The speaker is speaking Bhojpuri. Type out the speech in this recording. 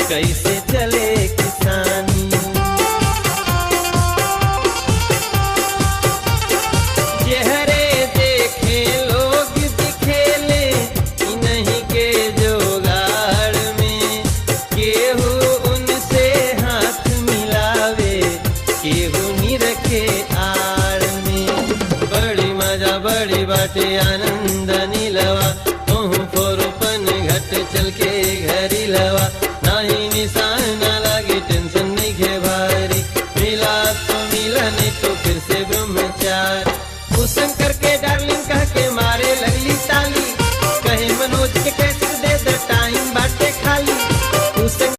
कैसे चले किसानी। चेहरे देखे लोग दिखेले इन्हीं के जोगाड़ में, केहू उनसे हाथ मिलावे केहू निरखे आड़ में। बड़ी मजा बड़ी बाटे आनंद